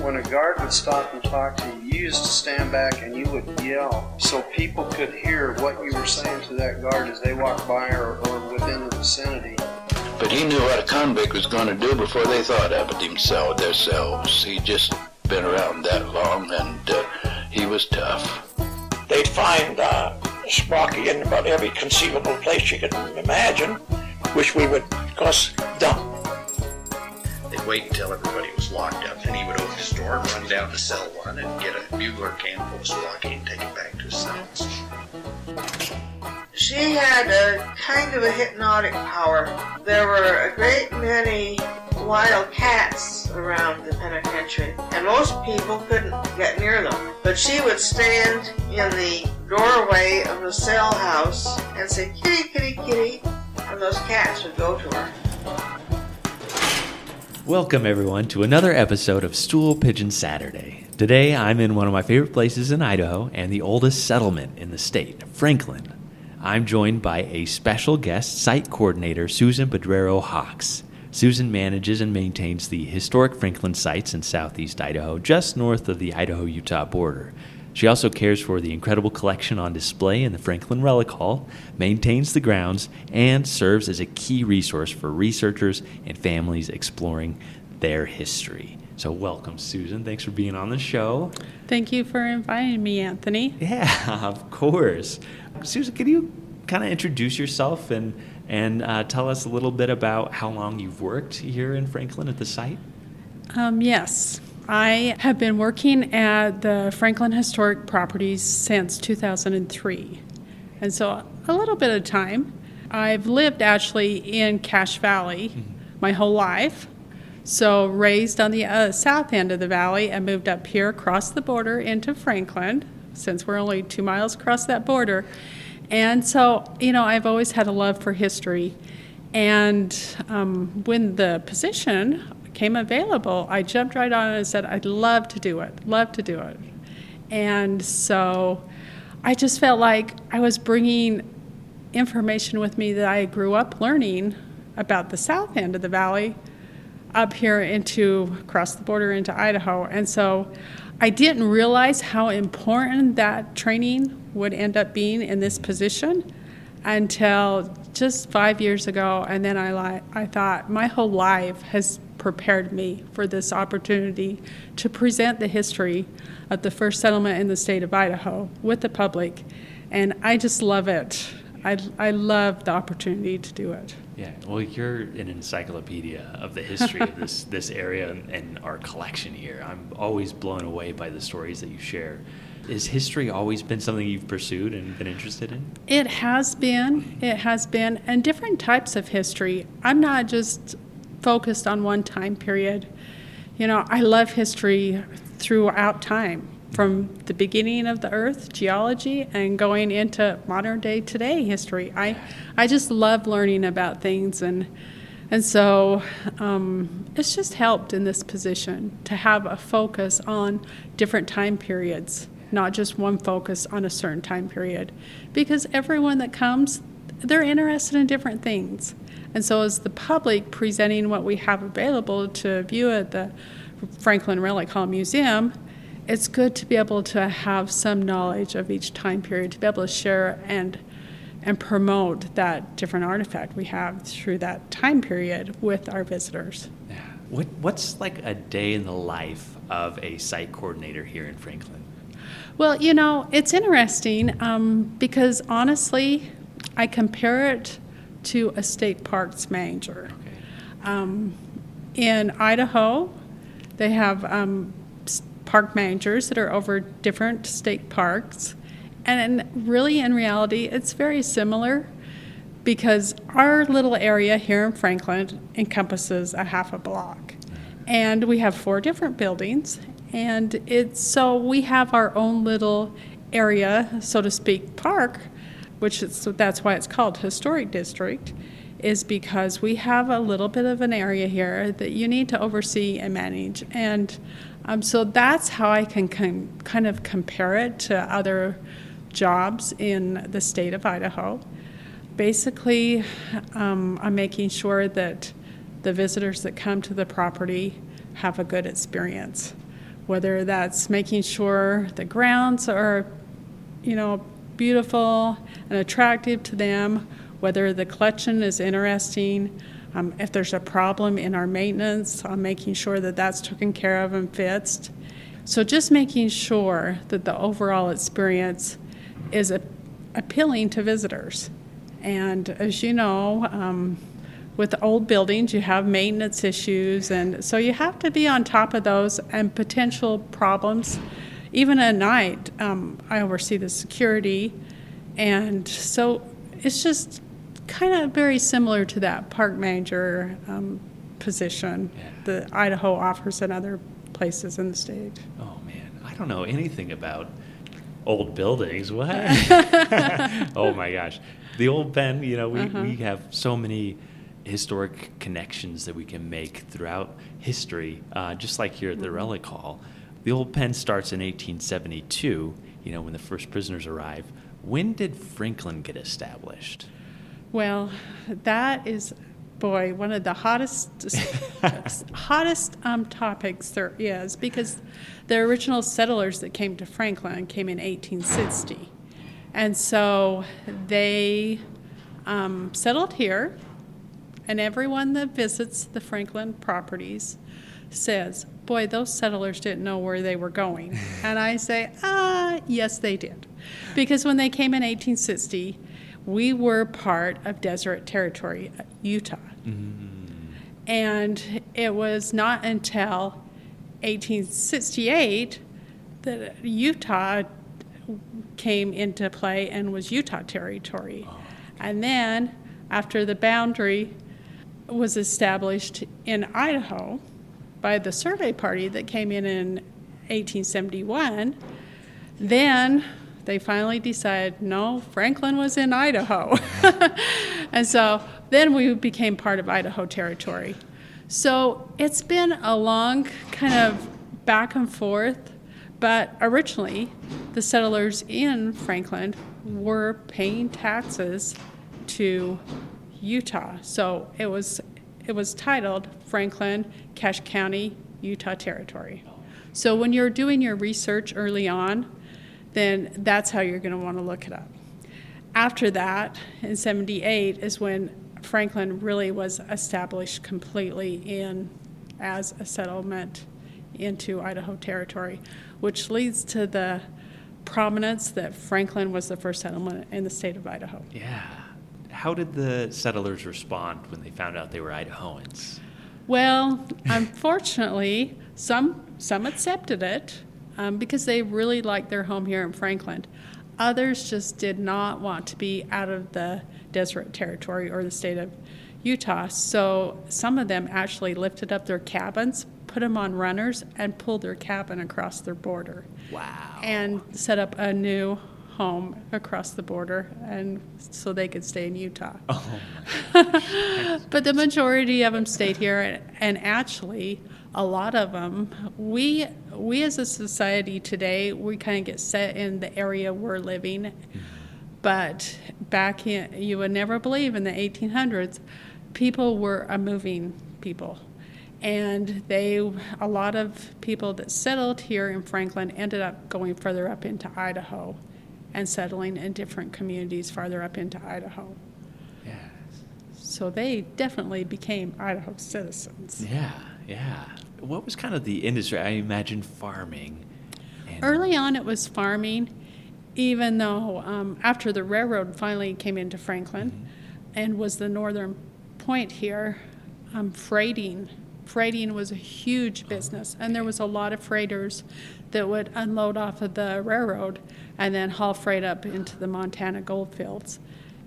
when a guard would stop and talk to you, you used to stand back and you would yell so people could hear what you were saying to that guard as they walked by or within the vicinity. But he knew what a convict was going to do before they thought of it themselves. He'd just been around that long, and he was tough. They'd find Sparky in about every conceivable place you could imagine, which we would, of course, dump. They'd wait until everybody was locked up, and he would open his door and run down to cell 1 and get a bugler can full of Sparky and take it back to his cells. She had a kind of a hypnotic power. There were a great many wild cats around the penitentiary, and most people couldn't get near them. But she would stand in the doorway of the cell house and say, "Kitty, kitty, kitty," and those cats would go to her. Welcome everyone to another episode of Stool, Pigeon Saturday. Today I'm in one of my favorite places in Idaho and the oldest settlement in the state, Franklin. I'm joined by a special guest site coordinator, Susan Bodrero Hawkes. Susan manages and maintains the historic Franklin sites in southeast Idaho, just north of the Idaho-Utah border. She also cares for the incredible collection on display in the Franklin Relic Hall, maintains the grounds, and serves as a key resource for researchers and families exploring their history. So welcome, Susan. Thanks for being on the show. Thank you for inviting me, Anthony. Yeah, of course. Susan, could you kind of introduce yourself and tell us a little bit about how long you've worked here in Franklin at the site? Yes. I have been working at the Franklin Historic Properties since 2003. And so a little bit of time. I've lived actually in Cache Valley my whole life. So raised on the south end of the valley and moved up here across the border into Franklin, since we're only 2 miles across that border. And so, I've always had a love for history. And when the position came available, I jumped right on it and said, I'd love to do it. And so I just felt like I was bringing information with me that I grew up learning about the south end of the valley up here across the border into Idaho. And so I didn't realize how important that training would end up being in this position until just 5 years ago. And then I thought my whole life has prepared me for this opportunity to present the history of the first settlement in the state of Idaho with the public. And I just love it. I love the opportunity to do it. Yeah, well, you're an encyclopedia of the history of this area and our collection here. I'm always blown away by the stories that you share. Has history always been something you've pursued and been interested in? It has been, and different types of history. I'm not just focused on one time period. I love history throughout time, from the beginning of the earth, geology, and going into modern day today history. I just love learning about things, and so it's just helped in this position to have a focus on different time periods, not just one focus on a certain time period, because everyone that comes, they're interested in different things. And so as the public presenting what we have available to view at the Franklin Relic Hall Museum, it's good to be able to have some knowledge of each time period, to be able to share and promote that different artifact we have through that time period with our visitors. Yeah. What's like a day in the life of a site coordinator here in Franklin? Well, it's interesting because honestly, I compare it to a state parks manager. Okay. In Idaho, they have park managers that are over different state parks. And really, in reality, it's very similar because our little area here in Franklin encompasses a half a block. And we have 4 different buildings. And so we have our own little area, so to speak, park, that's why it's called Historic District, is because we have a little bit of an area here that you need to oversee and manage. And so that's how I can kind of compare it to other jobs in the state of Idaho. Basically, I'm making sure that the visitors that come to the property have a good experience. whether that's making sure the grounds are, beautiful and attractive to them, whether the collection is interesting, if there's a problem in our maintenance, making sure that that's taken care of and fixed. So just making sure that the overall experience is appealing to visitors. And as you know, with old buildings, you have maintenance issues, and so you have to be on top of those and potential problems. Even at night, I oversee the security, and so it's just kind of very similar to that park manager position that Idaho offers in other places in the state. Oh man, I don't know anything about old buildings. What? Oh my gosh, the old pen. We have so many historic connections that we can make throughout history, just like here at the Relic Hall. The old pen starts in 1872, when the first prisoners arrive. When did Franklin get established? Well, that is, one of the hottest topics there is, because the original settlers that came to Franklin came in 1860. And so they settled here, and everyone that visits the Franklin properties says, boy, those settlers didn't know where they were going. And I say, yes, they did. Because when they came in 1860, we were part of Desert Territory, Utah. Mm-hmm. And it was not until 1868 that Utah came into play and was Utah Territory. Oh. And then, after the boundary was established in Idaho by the survey party that came in 1871, then they finally decided, no, Franklin was in Idaho. And so then we became part of Idaho Territory. So it's been a long kind of back and forth, but originally the settlers in Franklin were paying taxes to Utah. So it was titled Franklin, Cache County, Utah Territory. So when you're doing your research early on, then that's how you're going to want to look it up. After that, in 78, is when Franklin really was established completely as a settlement into Idaho Territory, which leads to the prominence that Franklin was the first settlement in the state of Idaho. Yeah. How did the settlers respond when they found out they were Idahoans? Well, unfortunately, some accepted it because they really liked their home here in Franklin. Others just did not want to be out of the Desert Territory or the state of Utah. So some of them actually lifted up their cabins, put them on runners, and pulled their cabin across their border. Wow. And set up a new home across the border, and so they could stay in Utah. Oh my gosh. But the majority of them stayed here, and actually a lot of them, we as a society today, we kind of get set in the area we're living. Mm-hmm. But back in, you would never believe, in the 1800s, people were a moving people. And a lot of people that settled here in Franklin ended up going further up into Idaho and settling in different communities farther up into Idaho. Yes. So they definitely became Idaho citizens. Yeah. What was kind of the industry? I imagine farming. Early on it was farming, even though after the railroad finally came into Franklin, mm-hmm. and was the northern point here, freighting was a huge business, and there was a lot of freighters that would unload off of the railroad and then haul freight up into the Montana gold fields.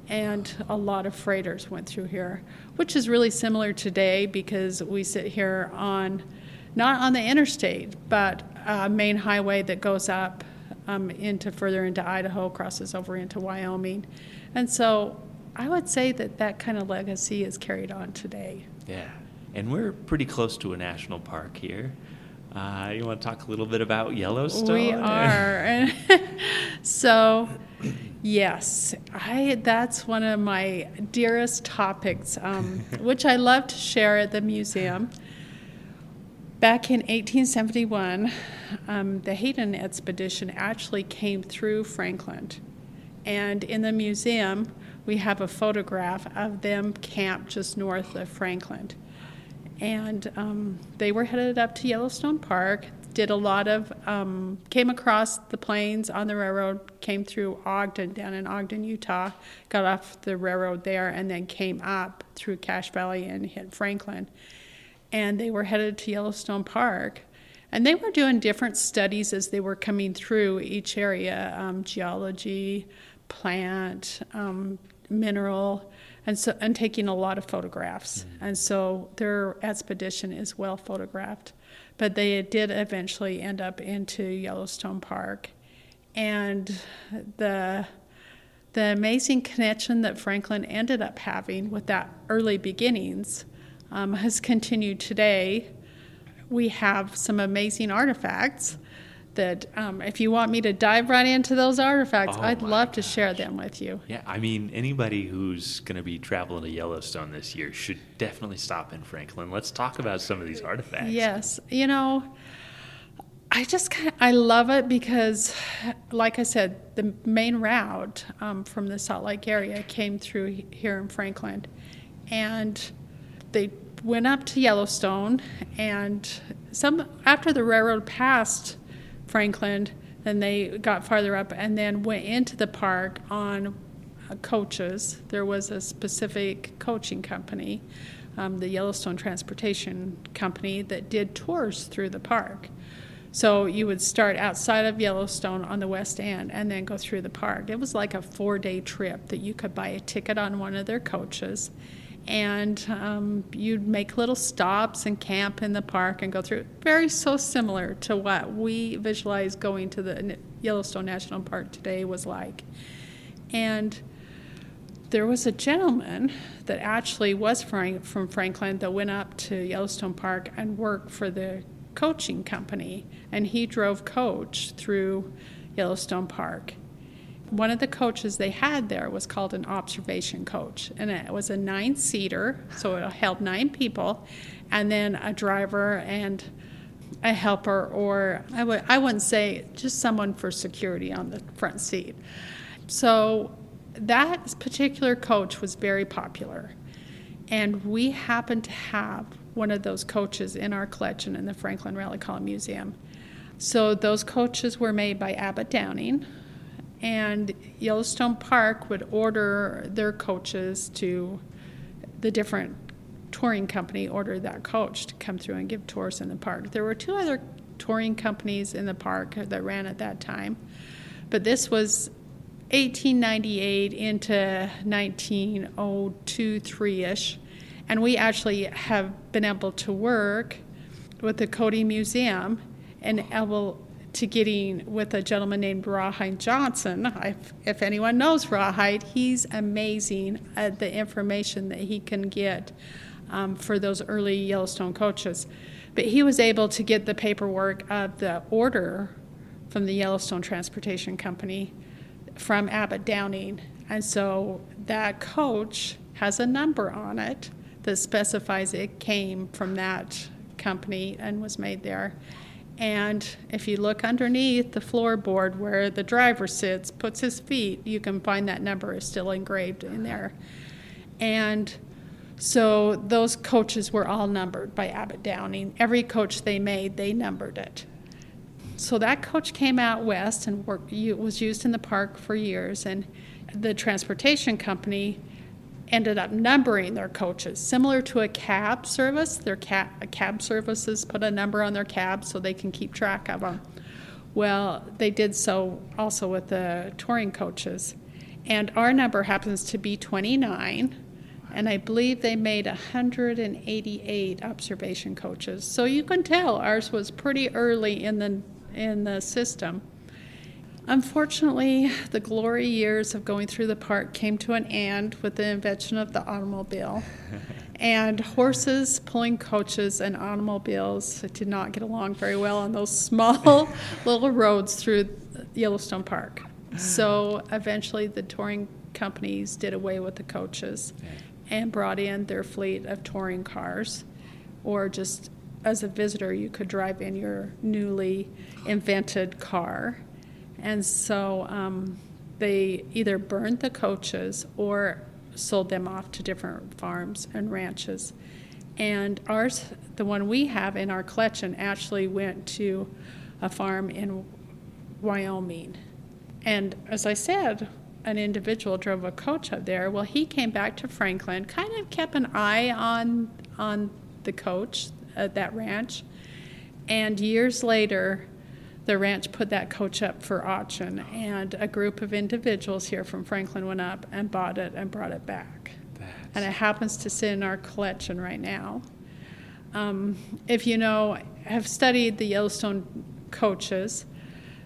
And a lot of freighters went through here, which is really similar today because we sit here not on the interstate, but a main highway that goes up further into Idaho, crosses over into Wyoming. And so I would say that kind of legacy is carried on today. Yeah. And we're pretty close to a national park here. You want to talk a little bit about Yellowstone? We are. So, yes, that's one of my dearest topics, which I love to share at the museum. Back in 1871, the Hayden expedition actually came through Franklin. And in the museum, we have a photograph of them camped just north of Franklin. And they were headed up to Yellowstone Park, did a lot of, came across the plains on the railroad, came through Ogden, down in Ogden, Utah, got off the railroad there, and then came up through Cache Valley and hit Franklin. And they were headed to Yellowstone Park. And they were doing different studies as they were coming through each area, geology, plant, mineral, and taking a lot of photographs. And so their expedition is well photographed. But they did eventually end up into Yellowstone Park. And the amazing connection that Franklin ended up having with that early beginnings has continued today. We have some amazing artifacts that if you want me to dive right into those artifacts, I'd love to share them with you. Yeah, I mean, anybody who's going to be traveling to Yellowstone this year should definitely stop in Franklin. Let's talk about some of these artifacts. Yes, you know, I love it because, like I said, the main route from the Salt Lake area came through here in Franklin. And they went up to Yellowstone, and after the railroad passed Franklin, then they got farther up and then went into the park on coaches. There was a specific coaching company, the Yellowstone Transportation Company, that did tours through the park. So you would start outside of Yellowstone on the west end and then go through the park. It was like a 4-day trip that you could buy a ticket on one of their coaches. And you'd make little stops and camp in the park and go through. So similar to what we visualize going to the Yellowstone National Park today was like. And there was a gentleman that actually was from Franklin that went up to Yellowstone Park and worked for the coaching company. And he drove coach through Yellowstone Park. One of the coaches they had there was called an observation coach, and it was a 9-seater, so it held 9 people, and then a driver and a helper, or I wouldn't say just someone for security on the front seat. So that particular coach was very popular, and we happened to have one of those coaches in our collection in the Franklin Rally Column Museum. So those coaches were made by Abbott Downing. And Yellowstone Park would order their coaches to the different touring company, ordered that coach to come through and give tours in the park. There were 2 other touring companies in the park that ran at that time. But this was 1898 into 1902, 3-ish. And we actually have been able to work with the Cody Museum and able to getting with a gentleman named Rawhide Johnson. If anyone knows Rawhide, he's amazing at the information that he can get for those early Yellowstone coaches. But he was able to get the paperwork of the order from the Yellowstone Transportation Company from Abbott Downing. And so that coach has a number on it that specifies it came from that company and was made there. And if you look underneath the floorboard where the driver sits, puts his feet, you can find that number is still engraved in there. And so those coaches were all numbered by Abbott Downing. Every coach they made, they numbered it. So that coach came out west and was used in the park for years. And the transportation company ended up numbering their coaches, similar to a cab service. Their cab services put a number on their cabs so they can keep track of them. Well, they did so also with the touring coaches. And our number happens to be 29, and I believe they made 188 observation coaches. So you can tell ours was pretty early in the system. Unfortunately, the glory years of going through the park came to an end with the invention of the automobile. And horses pulling coaches and automobiles did not get along very well on those small little roads through Yellowstone Park. So eventually the touring companies did away with the coaches and brought in their fleet of touring cars or just as a visitor, you could drive in your newly invented car. And so they either burned the coaches or sold them off to different farms and ranches. And ours, the one we have in our collection, actually went to a farm in Wyoming. And as I said, an individual drove a coach up there. Well, he came back to Franklin, kind of kept an eye on the coach at that ranch. And years later, the ranch put that coach up for auction, and a group of individuals here from Franklin went up and bought it and brought it back. And it happens to sit in our collection right now. If you have studied the Yellowstone coaches,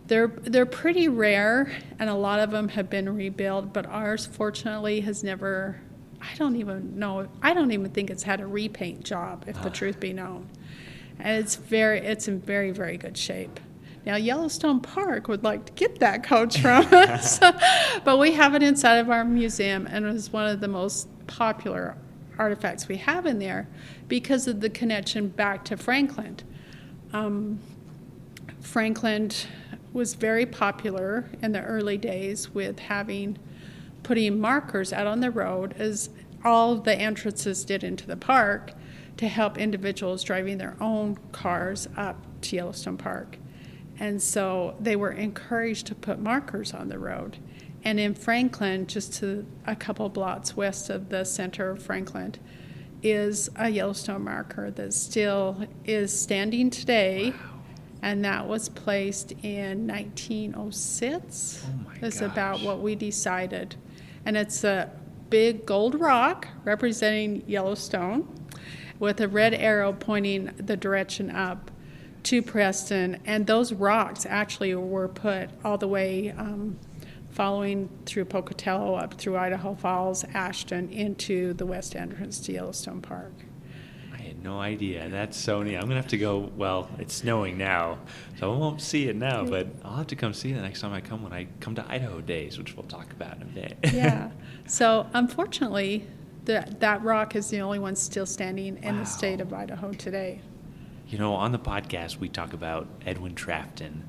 they're pretty rare, and a lot of them have been rebuilt, but ours fortunately has never, I don't even think it's had a repaint job, if the truth be known. And it's in very, very good shape. Now, Yellowstone Park would like to get that coach from us, but we have it inside of our museum, and it is one of the most popular artifacts we have in there because of the connection back to Franklin. Franklin was very popular in the early days with putting markers out on the road, as all the entrances did into the park, to help individuals driving their own cars up to Yellowstone Park. And so they were encouraged to put markers on the road. And in Franklin, just to a couple blocks west of the center of Franklin, is a Yellowstone marker that still is standing today. Wow. And that was placed in 1906. Oh my That's gosh. about what we decided. And it's a big gold rock representing Yellowstone with a red arrow pointing the direction up to Preston. And those rocks actually were put all the way following through Pocatello up through Idaho Falls, Ashton, into the west entrance to Yellowstone Park. I had no idea. That's so neat. I'm going to have to go, well, it's snowing now, so I won't see it now, but I'll have to come see it the next time I come, when I come to Idaho Days, which we'll talk about in a bit. Yeah. So unfortunately, that rock is the only one still standing in the state of Idaho today. On the podcast, we talk about Edwin Trafton,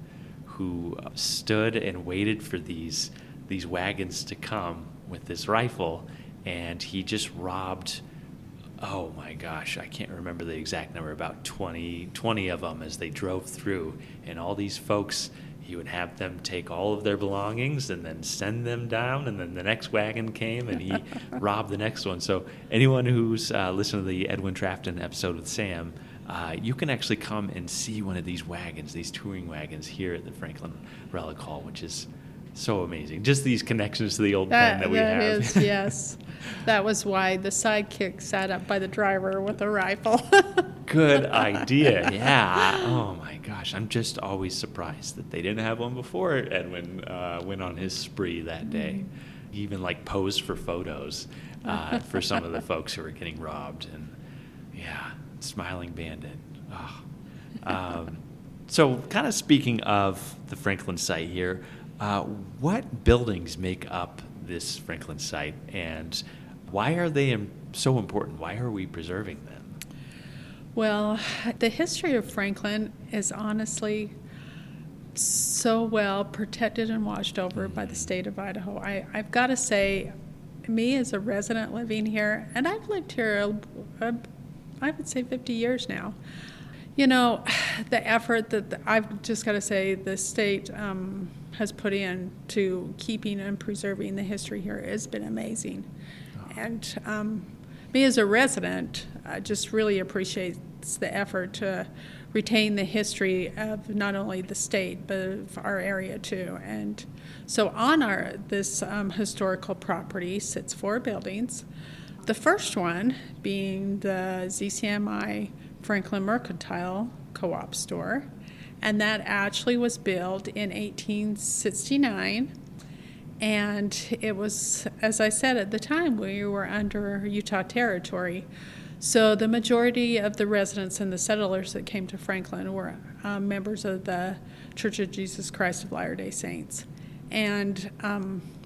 who stood and waited for these wagons to come with this rifle, and he just robbed, oh my gosh, I can't remember the exact number, about 20 of them as they drove through. And all these folks, he would have them take all of their belongings and then send them down, and then the next wagon came and he robbed the next one. So anyone who's listened to the Edwin Trafton episode with Sam, you can actually come and see one of these wagons, these touring wagons, here at the Franklin Relic Hall, which is so amazing. Just these connections to the old pen that we have. That is, yes. That was why the sidekick sat up by the driver with a rifle. Good idea. Yeah. Oh my gosh. I'm just always surprised that they didn't have one before Edwin went on his spree that day. He even posed for photos for some of the folks who were getting robbed. And yeah, Smiling Bandit. Oh. So kind of speaking of the Franklin site here, what buildings make up this Franklin site, and why are they so important? Why are we preserving them? Well, the history of Franklin is honestly so well protected and watched over by the state of Idaho. I've got to say, me as a resident living here, and I've lived here, I would say 50 years now. The effort that I've just got to say the state has put in to keeping and preserving the history here has been amazing. And me as a resident just really appreciates the effort to retain the history of not only the state, but of our area too. And so on this historical property sits 4 buildings. The first one being the ZCMI Franklin Mercantile Co-op store, and that actually was built in 1869, and it was, as I said at the time, we were under Utah Territory, so the majority of the residents and the settlers that came to Franklin were members of the Church of Jesus Christ of Latter-day Saints, and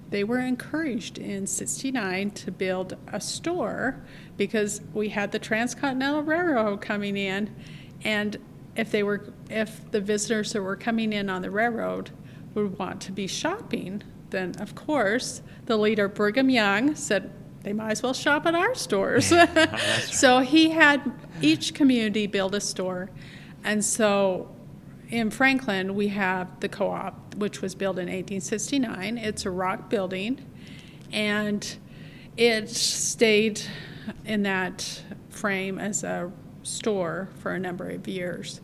they were encouraged in 1969 to build a store because we had the Transcontinental Railroad coming in, And if the visitors that were coming in on the railroad would want to be shopping, then of course the leader, Brigham Young, said they might as well shop at our stores. So he had each community build a store. And so in Franklin, we have the co-op, which was built in 1869. It's a rock building, and it stayed in that frame as a store for a number of years.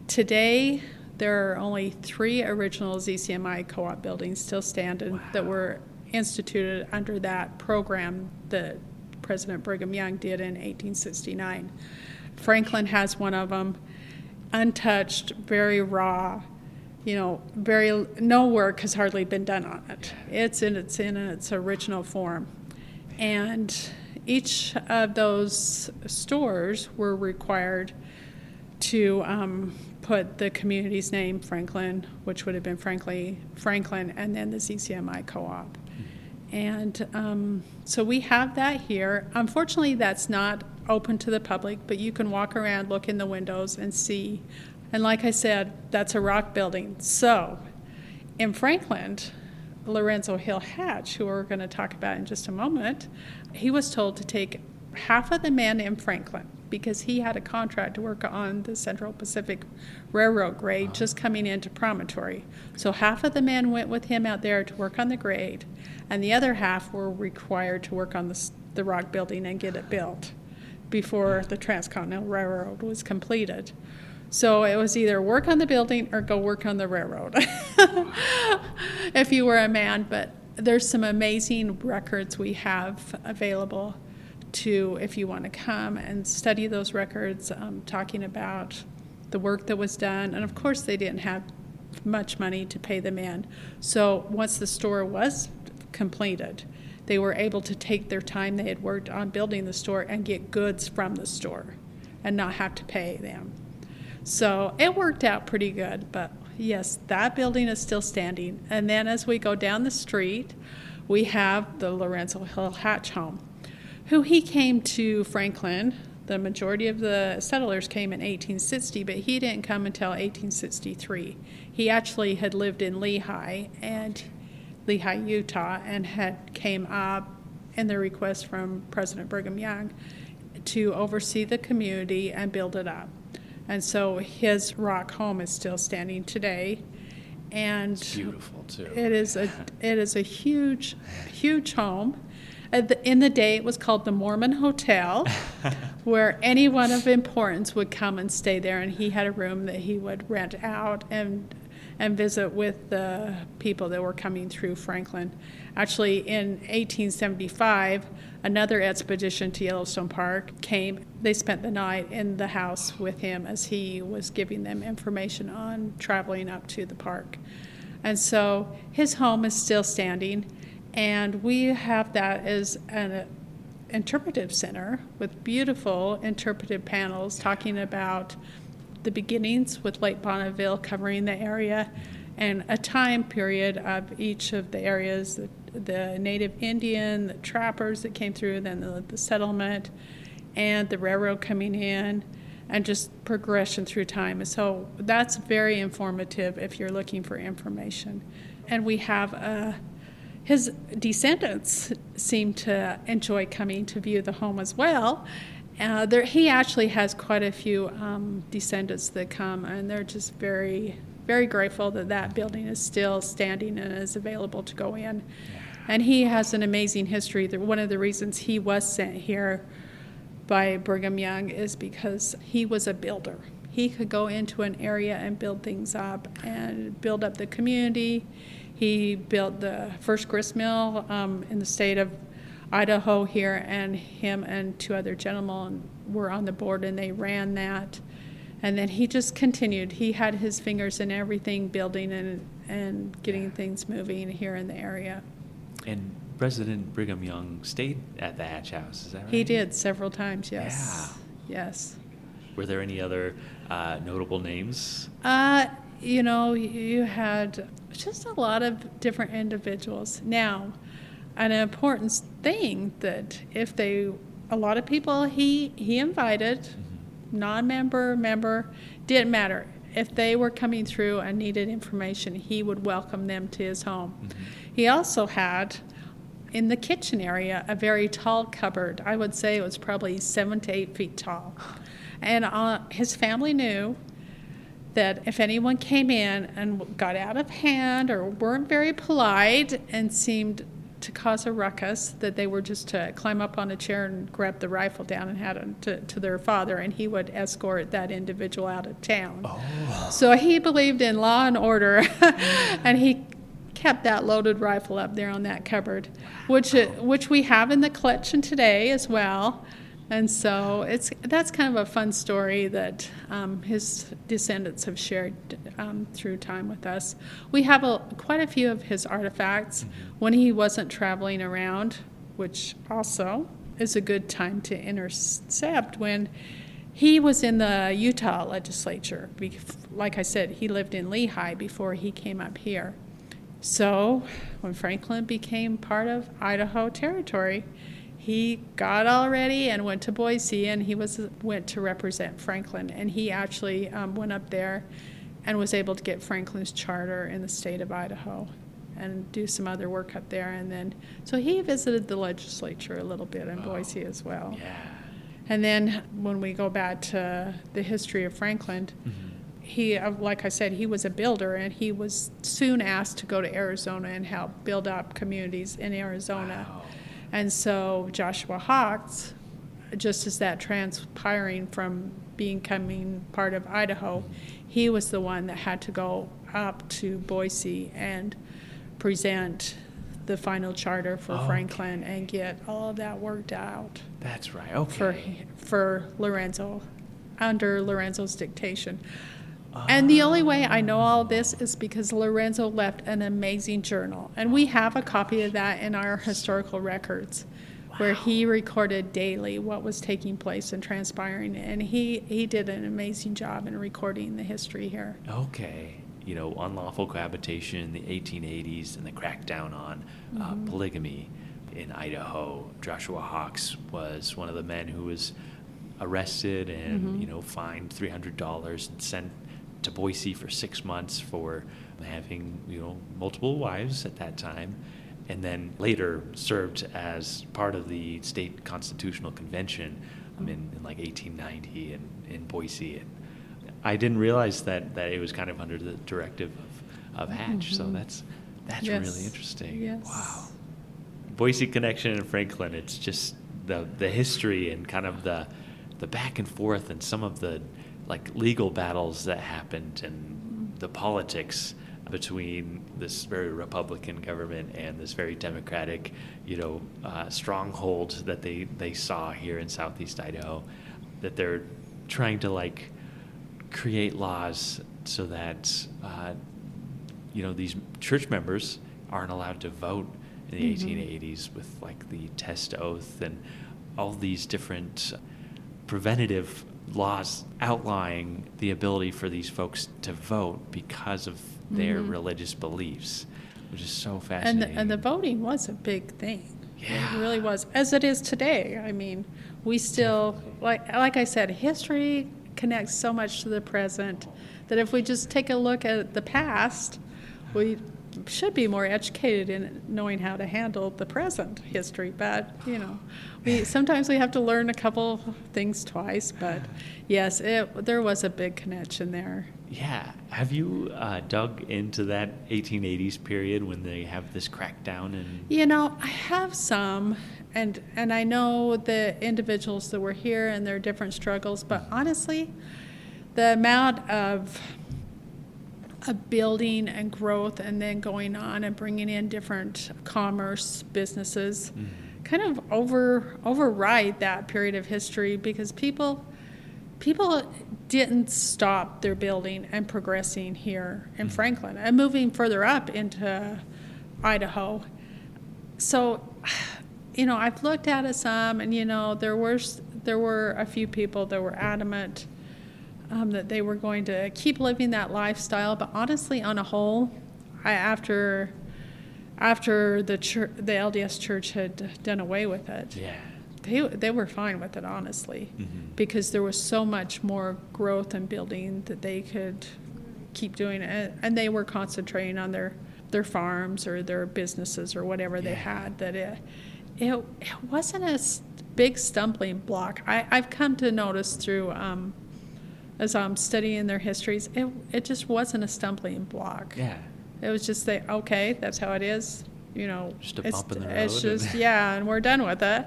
Today, there are only 3 original ZCMI co-op buildings still standing that were instituted under that program that President Brigham Young did in 1869. Franklin has one of them, untouched, very raw, no work has hardly been done on it. It's in its original form. And each of those stores were required to put the community's name, Franklin, which would have been Franklin, and then the ZCMI co-op. And so we have that here. Unfortunately, that's not open to the public, but you can walk around, look in the windows, and see. And like I said, that's a rock building. So in Franklin, Lorenzo Hill Hatch, who we're going to talk about in just a moment, he was told to take half of the men in Franklin because he had a contract to work on the Central Pacific Railroad grade just coming into Promontory. So half of the men went with him out there to work on the grade, and the other half were required to work on the rock building and get it built before the Transcontinental Railroad was completed. So it was either work on the building or go work on the railroad if you were a man. But there's some amazing records we have available to, if you want to come and study those records, talking about the work that was done. And of course, they didn't have much money to pay the men. So once the store was completed, they were able to take their time they had worked on building the store and get goods from the store and not have to pay them. So it worked out pretty good, but yes, that building is still standing. And then as we go down the street, we have the Lorenzo Hill Hatch home, who he came to Franklin. The majority of the settlers came in 1860, but he didn't come until 1863. He actually had lived in Lehi, Utah, and had came up in the request from President Brigham Young to oversee the community and build it up. And so his rock home is still standing today, and It's beautiful too. it is a huge home. In the day, it was called the Mormon Hotel, where anyone of importance would come and stay there, and he had a room that he would rent out and visit with the people that were coming through Franklin. Actually, in 1875, another expedition to Yellowstone Park came. They spent the night in the house with him as he was giving them information on traveling up to the park. And so his home is still standing, and we have that as an interpretive center with beautiful interpretive panels talking about the beginnings with Lake Bonneville covering the area and a time period of each of the areas, the native Indian, the trappers that came through, then the settlement, and the railroad coming in, and just progression through time. And so that's very informative if you're looking for information. And we have his descendants seem to enjoy coming to view the home as well. He actually has quite a few descendants that come, and they're just very, very grateful that building is still standing and is available to go in. And he has an amazing history. One of the reasons he was sent here by Brigham Young is because he was a builder. He could go into an area and build things up and build up the community. He built the first grist mill in the state of Idaho here, and him and 2 other gentlemen were on the board, and they ran that. And then he just continued. He had his fingers in everything, building and getting things moving here in the area. And President Brigham Young stayed at the Hatch House, is that right? He did several times, yes. Yeah. Yes. Were there any other notable names? You had just a lot of different individuals. Now, an important thing that a lot of people he invited, non-member, member, didn't matter. If they were coming through and needed information, he would welcome them to his home. Mm-hmm. He also had, in the kitchen area, a very tall cupboard. I would say it was probably 7 to 8 feet tall. And his family knew that if anyone came in and got out of hand or weren't very polite and seemed to cause a ruckus, that they were just to climb up on a chair and grab the rifle down and hand it to their father, and he would escort that individual out of town. Oh. So he believed in law and order, and he kept that loaded rifle up there on that cupboard, which we have in the collection today as well. And so that's kind of a fun story that his descendants have shared through time with us. We have quite a few of his artifacts when he wasn't traveling around, which also is a good time to intercept. When he was in the Utah legislature, like I said, he lived in Lehi before he came up here. So when Franklin became part of Idaho Territory, he got all ready and went to Boise, and he went to represent Franklin. And he actually went up there and was able to get Franklin's charter in the state of Idaho and do some other work up there. And then, so he visited the legislature a little bit in Boise as well. Yeah. And then when we go back to the history of Franklin, he, like I said, he was a builder, and he was soon asked to go to Arizona and help build up communities in Arizona. Wow. And so Joshua Hawkes, just as that transpiring from becoming part of Idaho, he was the one that had to go up to Boise and present the final charter for Franklin and get all of that worked out. That's right. Okay. For Lorenzo, under Lorenzo's dictation. And the only way I know all this is because Lorenzo left an amazing journal. And we have a copy of that in our historical records, where he recorded daily what was taking place and transpiring. And he did an amazing job in recording the history here. Okay. You know, unlawful cohabitation in the 1880s and the crackdown on polygamy in Idaho. Joshua Hawkes was one of the men who was arrested and, fined $300 and sent to Boise for 6 months for having, multiple wives at that time, and then later served as part of the state constitutional convention in like 1890 in Boise. And I didn't realize that it was kind of under the directive of Hatch, so that's yes. Really interesting. Yes. Wow. Boise connection and Franklin, it's just the history and kind of the back and forth and some of the legal battles that happened and the politics between this very Republican government and this very Democratic, stronghold that they saw here in Southeast Idaho, that they're trying to create laws so that these church members aren't allowed to vote in the 1880s with the test oath and all these different preventative laws outlining the ability for these folks to vote because of their religious beliefs, which is so fascinating. And the voting was a big thing. Yeah. It really was, as it is today. I mean, we still, like I said, history connects so much to the present that if we just take a look at the past, we should be more educated in knowing how to handle the present history. But, sometimes we have to learn a couple things twice. But, yes, there was a big connection there. Yeah. Have you dug into that 1880s period when they have this crackdown? I have some. And I know the individuals that were here and their different struggles. But, honestly, the amount of building and growth and then going on and bringing in different commerce businesses kind of override that period of history, because people didn't stop their building and progressing here in Franklin and moving further up into Idaho. So, I've looked at it some, and there were a few people that were adamant that they were going to keep living that lifestyle, but honestly, on a whole, after the LDS Church had done away with it, they were fine with it, honestly, because there was so much more growth and building that they could keep doing it, and they were concentrating on their farms or their businesses or whatever they had. That it wasn't a big stumbling block. I've come to notice through as I'm studying their histories, it just wasn't a stumbling block. Yeah. It was just okay, that's how it is. Just a bump in the road. It's just, and we're done with it.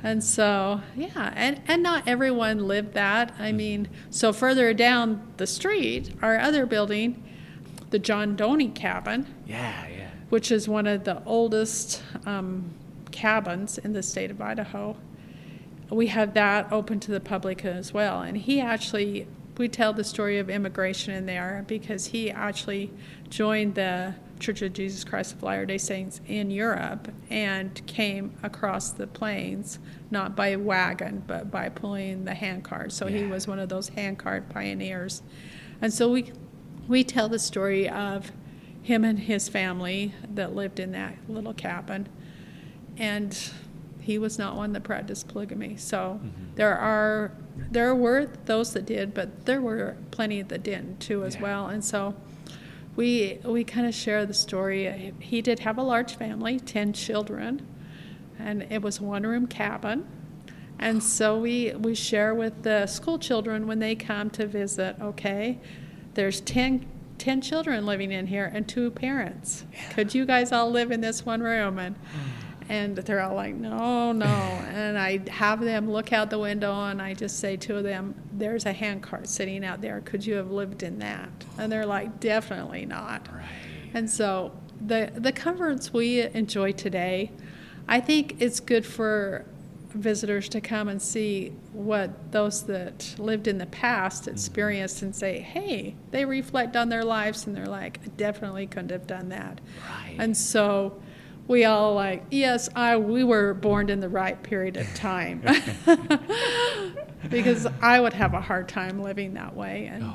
And so, and not everyone lived that. I mean, so further down the street, our other building, the John Doney cabin, which is one of the oldest cabins in the state of Idaho. We have that open to the public as well. And we tell the story of immigration in there because he actually joined the Church of Jesus Christ of Latter-day Saints in Europe and came across the plains, not by wagon, but by pulling the handcart. So he was one of those handcart pioneers. And so we tell the story of him and his family that lived in that little cabin. And he was not one that practiced polygamy. So there were those that did, but there were plenty that didn't too as well. And so we kind of share the story. He did have a large family, 10 children, and it was a one-room cabin. And so we share with the school children when they come to visit, okay, there's 10 children living in here and 2 parents. Could you guys all live in this one room? And they're all like, no. And I have them look out the window, and I just say to them, there's a handcart sitting out there. Could you have lived in that? And they're like, definitely not. Right. And so the comforts we enjoy today, I think it's good for visitors to come and see what those that lived in the past experienced and say, hey, they reflect on their lives, and they're like, I definitely couldn't have done that. Right. And so we all like, yes, we were born in the right period of time. Because I would have a hard time living that way. And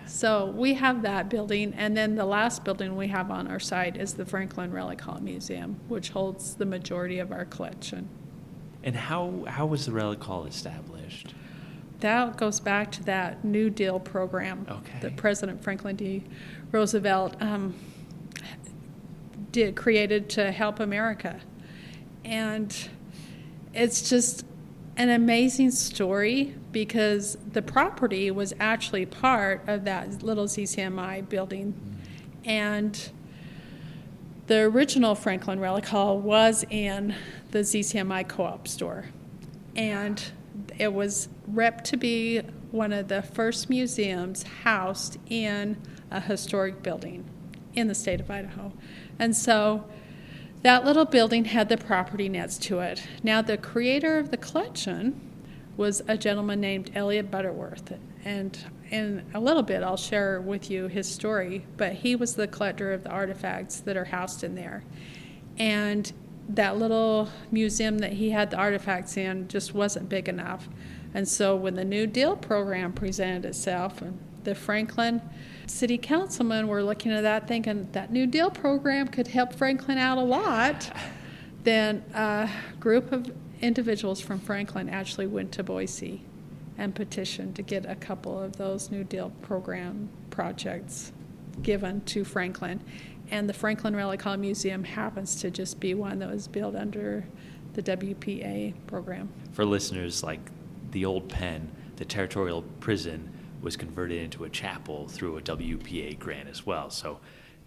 so we have that building. And then the last building we have on our site is the Franklin Relic Hall Museum, which holds the majority of our collection. And how was the Relic Hall established? That goes back to that New Deal program that President Franklin D. Roosevelt created to help America. And it's just an amazing story because the property was actually part of that little ZCMI building. And the original Franklin Relic Hall was in the ZCMI co-op store. And it was repped to be one of the first museums housed in a historic building in the state of Idaho. And so that little building had the property next to it. Now, the creator of the collection was a gentleman named Elliot Butterworth. And in a little bit, I'll share with you his story. But he was the collector of the artifacts that are housed in there. And that little museum that he had the artifacts in just wasn't big enough. And so when the New Deal program presented itself, and the Franklin city councilmen were looking at that thinking that New Deal program could help Franklin out a lot, then a group of individuals from Franklin actually went to Boise and petitioned to get a couple of those New Deal program projects given to Franklin. And the Franklin Relic Hall Museum happens to just be one that was built under the WPA program. For listeners, like the old pen, the territorial prison was converted into a chapel through a WPA grant as well. So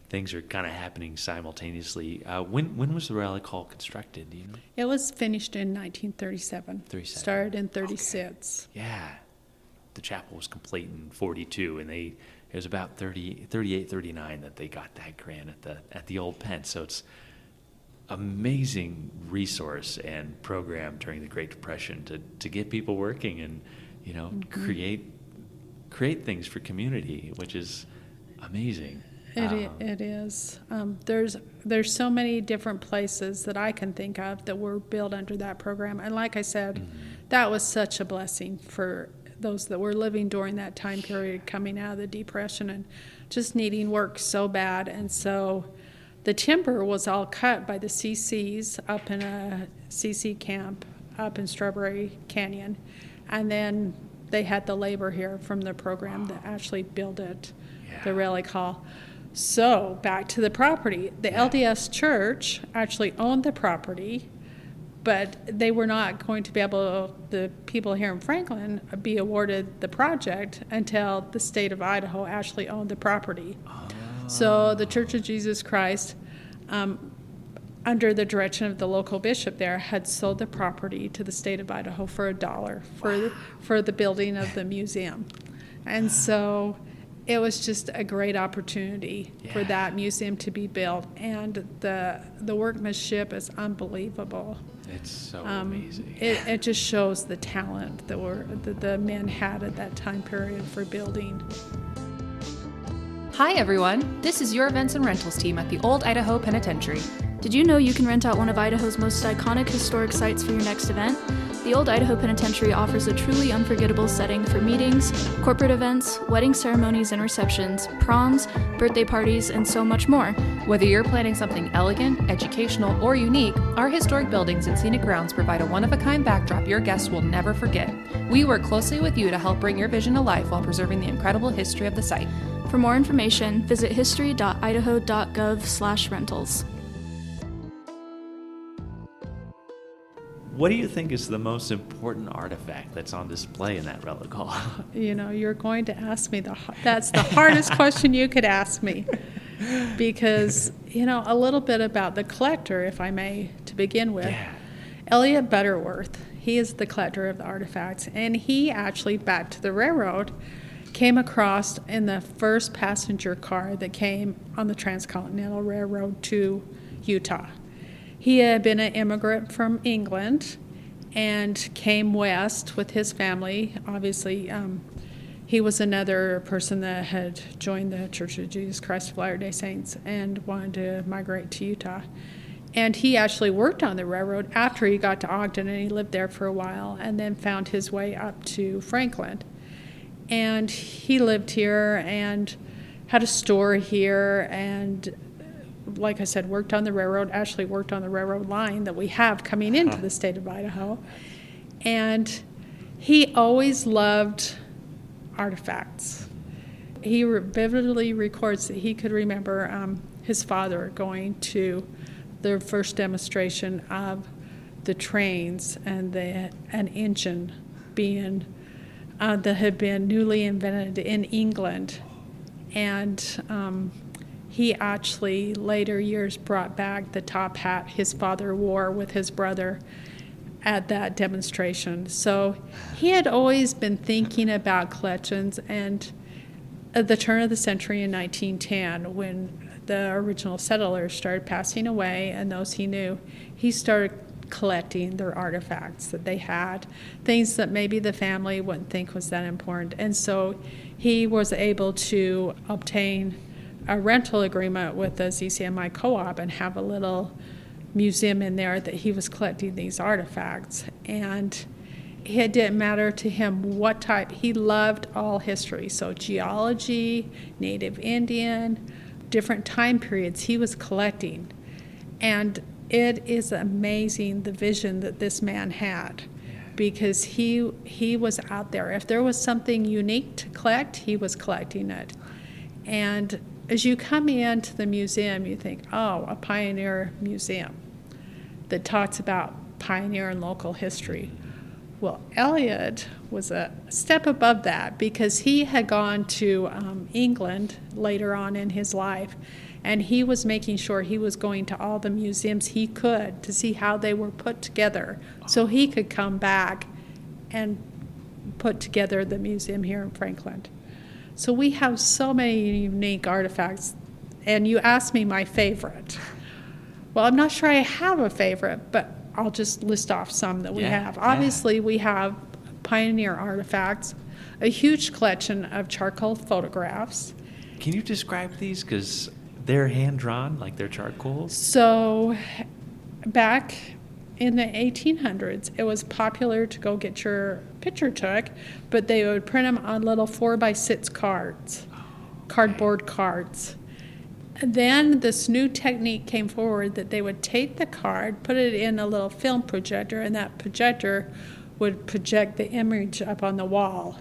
things are kind of happening simultaneously. When was the Relic Hall constructed? Do you know? It was finished in 1937. Started in 36. Okay. Yeah. The chapel was complete in 42, and it was about 38, 39 that they got that grant at the old pen. So it's amazing resource and program during the Great Depression to get people working and create things for community, which is amazing. It is. There's so many different places that I can think of that were built under that program. And like I said, that was such a blessing for those that were living during that time period, coming out of the Depression and just needing work so bad. And so the timber was all cut by the CCs up in a CC camp up in Strawberry Canyon. And then they had the labor here from the program that actually built it, the relic hall. So back to the property. The LDS Church actually owned the property, but they were not going to be able, the people here in Franklin, be awarded the project until the state of Idaho actually owned the property. So the Church of Jesus Christ, under the direction of the local bishop there, had sold the property to the state of Idaho for $1 for the building of the museum. And so it was just a great opportunity for that museum to be built, and the workmanship is unbelievable. It's so amazing. It just shows the talent that the men had at that time period for building. Hi everyone, this is your events and rentals team at the Old Idaho Penitentiary. Did you know you can rent out one of Idaho's most iconic historic sites for your next event? The Old Idaho Penitentiary offers a truly unforgettable setting for meetings, corporate events, wedding ceremonies and receptions, proms, birthday parties, and so much more. Whether you're planning something elegant, educational, or unique, our historic buildings and scenic grounds provide a one-of-a-kind backdrop your guests will never forget. We work closely with you to help bring your vision to life while preserving the incredible history of the site. For more information, visit history.idaho.gov/rentals. What do you think is the most important artifact that's on display in that relic hall? You know, you're going to ask me that's the hardest question you could ask me. Because, you know, a little bit about the collector, if I may, to begin with. Yeah. Elliot Butterworth, he is the collector of the artifacts, and he actually, back to the railroad, came across in the first passenger car that came on the Transcontinental Railroad to Utah. He had been an immigrant from England and came west with his family. Obviously, he was another person that had joined the Church of Jesus Christ of Latter-day Saints and wanted to migrate to Utah. And he actually worked on the railroad after he got to Ogden, and he lived there for a while and then found his way up to Franklin. And he lived here and had a store here and, like I said, worked on the railroad, actually worked on the railroad line that we have coming into the state of Idaho. And he always loved artifacts. He vividly records that he could remember his father going to the first demonstration of the trains and an engine being that had been newly invented in England. And he actually later years brought back the top hat his father wore with his brother at that demonstration. So he had always been thinking about collections, and at the turn of the century in 1910, when the original settlers started passing away and those he knew, he started collecting their artifacts that they had, things that maybe the family wouldn't think was that important. And so he was able to obtain a rental agreement with the ZCMI co-op and have a little museum in there that he was collecting these artifacts. And it didn't matter to him what type. He loved all history, so geology, Native Indian, different time periods he was collecting. And it is amazing the vision that this man had, because he was out there. If there was something unique to collect, he was collecting it. And as you come into the museum, you think, oh, a pioneer museum that talks about pioneer and local history. Well, Elliot was a step above that, because he had gone to England later on in his life, and he was making sure he was going to all the museums he could to see how they were put together, so he could come back and put together the museum here in Franklin. So we have so many unique artifacts, and you asked me my favorite. Well, I'm not sure I have a favorite, but I'll just list off some that we have. Obviously, we have pioneer artifacts, a huge collection of charcoal photographs. Can you describe these? Because they're hand-drawn, like they're charcoal? So back in the 1800s, it was popular to go get your picture took, but they would print them on little 4x6 cards, cardboard cards. Then this new technique came forward that they would take the card, put it in a little film projector, and that projector would project the image up on the wall.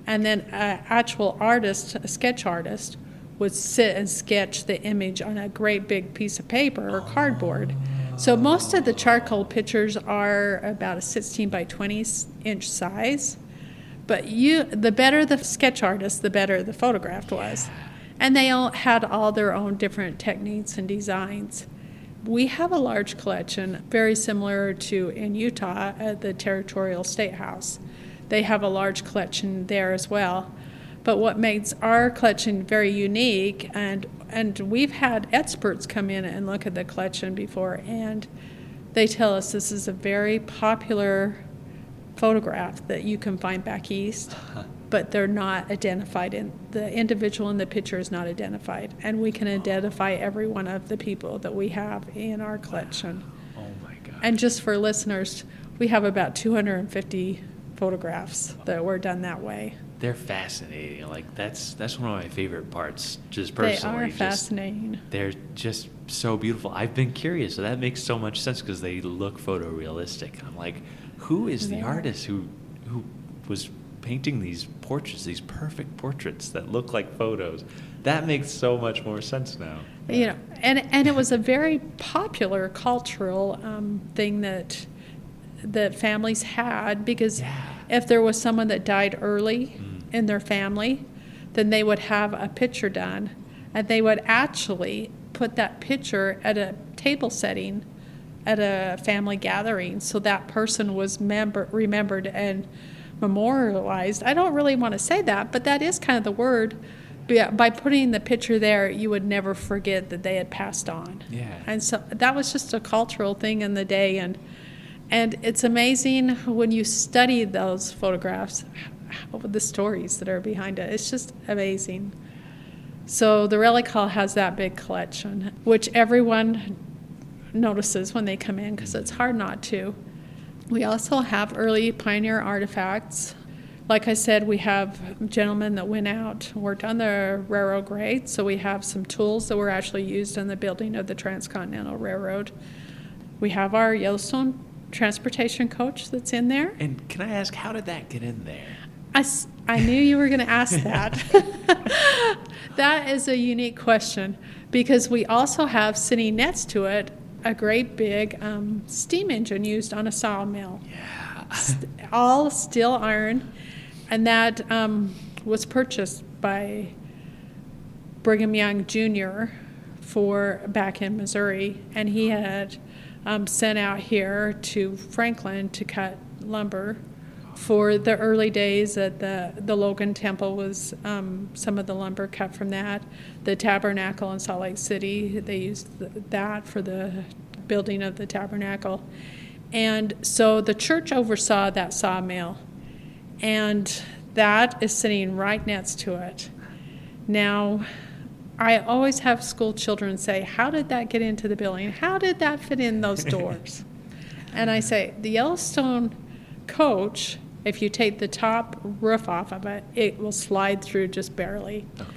And then an actual artist, a sketch artist, would sit and sketch the image on a great big piece of paper or cardboard. So most of the charcoal pictures are about a 16 by 20 inch size. But the better the sketch artist, the better the photograph was. And they all had all their own different techniques and designs. We have a large collection, very similar to in Utah at the Territorial State House. They have a large collection there as well. But what makes our collection very unique, and we've had experts come in and look at the collection before, and they tell us this is a very popular photograph that you can find back east, but they're not identified. The individual in the picture is not identified, and we can identify every one of the people that we have in our collection. Oh my God. And just for listeners, we have about 250 photographs that were done that way. They're fascinating. Like that's one of my favorite parts, just personally. They are fascinating. They're just so beautiful. I've been curious, so that makes so much sense because they look photorealistic. I'm like, who is the artist who was painting these portraits, these perfect portraits that look like photos? That makes so much more sense now. You know, and it was a very popular cultural thing that families had, because if there was someone that died early in their family, then they would have a picture done, and they would actually put that picture at a table setting at a family gathering, so that person was remembered and memorialized. I don't really want to say that, but that is kind of the word. By putting the picture there, you would never forget that they had passed on. Yeah. And so that was just a cultural thing in the day, and it's amazing when you study those photographs, the stories that are behind it. It's just amazing. So the Relic Hall has that big collection, which everyone notices when they come in, because it's hard not to. We also have early pioneer artifacts. Like I said, we have gentlemen that went out, worked on the railroad grade, so we have some tools that were actually used in the building of the Transcontinental Railroad. We have our Yellowstone transportation coach that's in there. And can I ask, how did that get in there? I knew you were going to ask that. That is a unique question, because we also have sitting next to it a great big steam engine used on a sawmill. Yeah. All steel iron, and that was purchased by Brigham Young Jr. back in Missouri, and he had sent out here to Franklin to cut lumber for the early days at the Logan Temple. Was some of the lumber cut from that. The tabernacle in Salt Lake City, they used that for the building of the tabernacle. And so the church oversaw that sawmill, and that is sitting right next to it. Now, I always have school children say, how did that get into the building? How did that fit in those doors? And I say, the Yellowstone coach, if you take the top roof off of it, it will slide through just barely. Okay.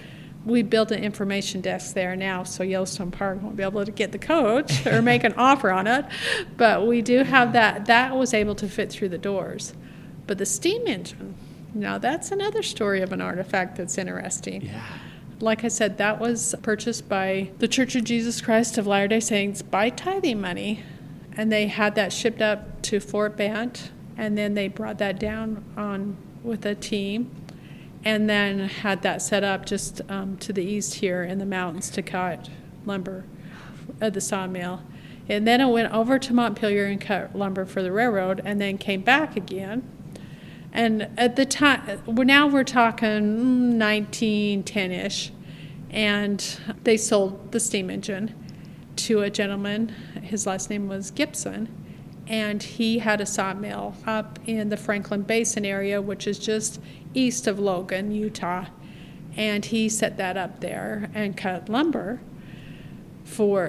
We built an information desk there now, so Yellowstone Park won't be able to get the coach or make an offer on it. But we do have that. That was able to fit through the doors. But the steam engine, now that's another story of an artifact that's interesting. Yeah. Like I said, that was purchased by the Church of Jesus Christ of Latter-day Saints by tithing money. And they had that shipped up to Fort Bend, and then they brought that down on with a team, and then had that set up just to the east here in the mountains to cut lumber at the sawmill. And then it went over to Montpelier and cut lumber for the railroad, and then came back again. And at the time, now we're talking 1910-ish, and they sold the steam engine to a gentleman. His last name was Gibson, and he had a sawmill up in the Franklin Basin area, which is just east of Logan, Utah. And he set that up there and cut lumber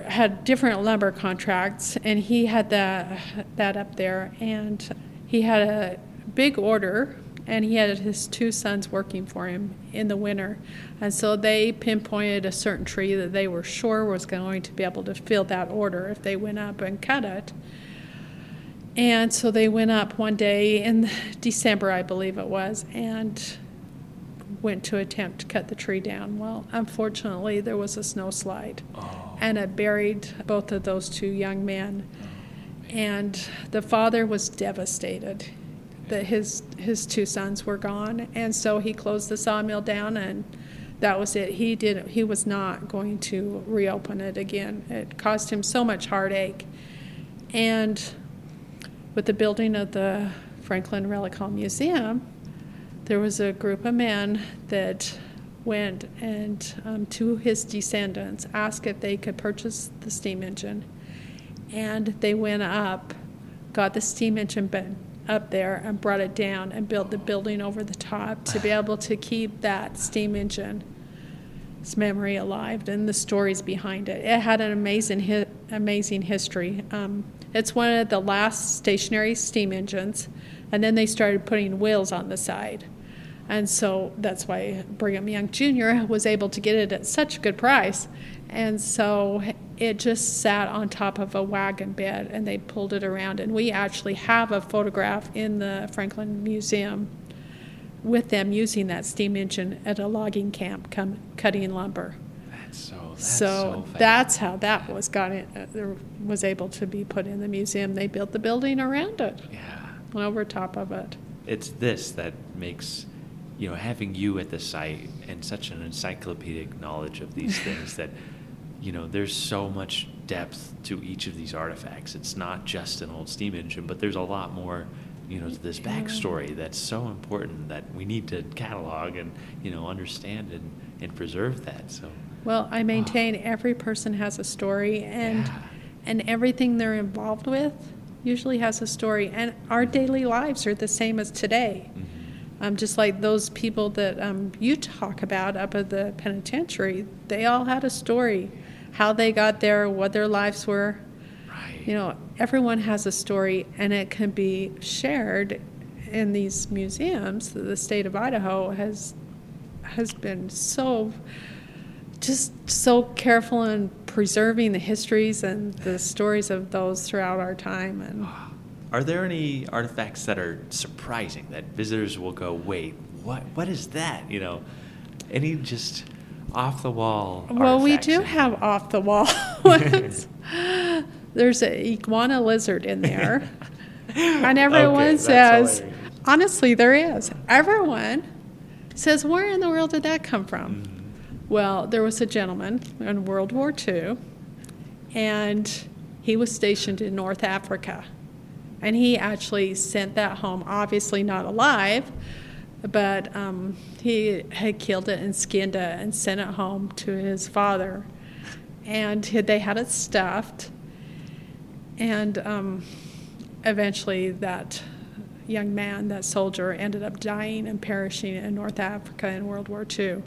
had different lumber contracts, and he had that up there, and he had a big order, and he had his 2 sons working for him in the winter. And so they pinpointed a certain tree that they were sure was going to be able to fill that order if they went up and cut it. And so they went up one day in December, I believe it was, and went to attempt to cut the tree down. Well, unfortunately, there was a snowslide, and it buried both of those 2 young men. And the father was devastated that his 2 sons were gone, and so he closed the sawmill down, and that was it. He was not going to reopen it again. It caused him so much heartache. And with the building of the Franklin Relic Hall Museum, there was a group of men that went and to his descendants asked if they could purchase the steam engine. And they went up, got the steam engine up there and brought it down and built the building over the top to be able to keep that steam engine's memory alive and the stories behind it. It had an amazing history. It's one of the last stationary steam engines, and then they started putting wheels on the side. And so that's why Brigham Young Jr. was able to get it at such a good price. And so it just sat on top of a wagon bed, and they pulled it around. And we actually have a photograph in the Franklin Museum with them using that steam engine at a logging camp cutting lumber. So that's how that was able to be put in the museum. They built the building around it. Yeah. Over top of it. It's this that makes, having you at the site and such an encyclopedic knowledge of these things that, there's so much depth to each of these artifacts. It's not just an old steam engine, but there's a lot more, to this backstory that's so important that we need to catalog and, understand and preserve that. So. Well, I maintain every person has a story, and everything they're involved with usually has a story. And our daily lives are the same as today. Mm-hmm. Just like those people that you talk about up at the penitentiary, they all had a story, how they got there, what their lives were. Right. Everyone has a story, and it can be shared in these museums. The state of Idaho has been so careful in preserving the histories and the stories of those throughout our time. And are there any artifacts that are surprising that visitors will go, wait, what is that? Any just off the wall artifacts? Well, we do have off the wall ones. There's an iguana lizard in there. And everyone says, honestly, there is. Everyone says, where in the world did that come from? Mm-hmm. Well, there was a gentleman in World War II, and he was stationed in North Africa. And he actually sent that home, obviously not alive, but he had killed it and skinned it and sent it home to his father. And they had it stuffed. And eventually that young man, that soldier, ended up dying and perishing in North Africa in World War II.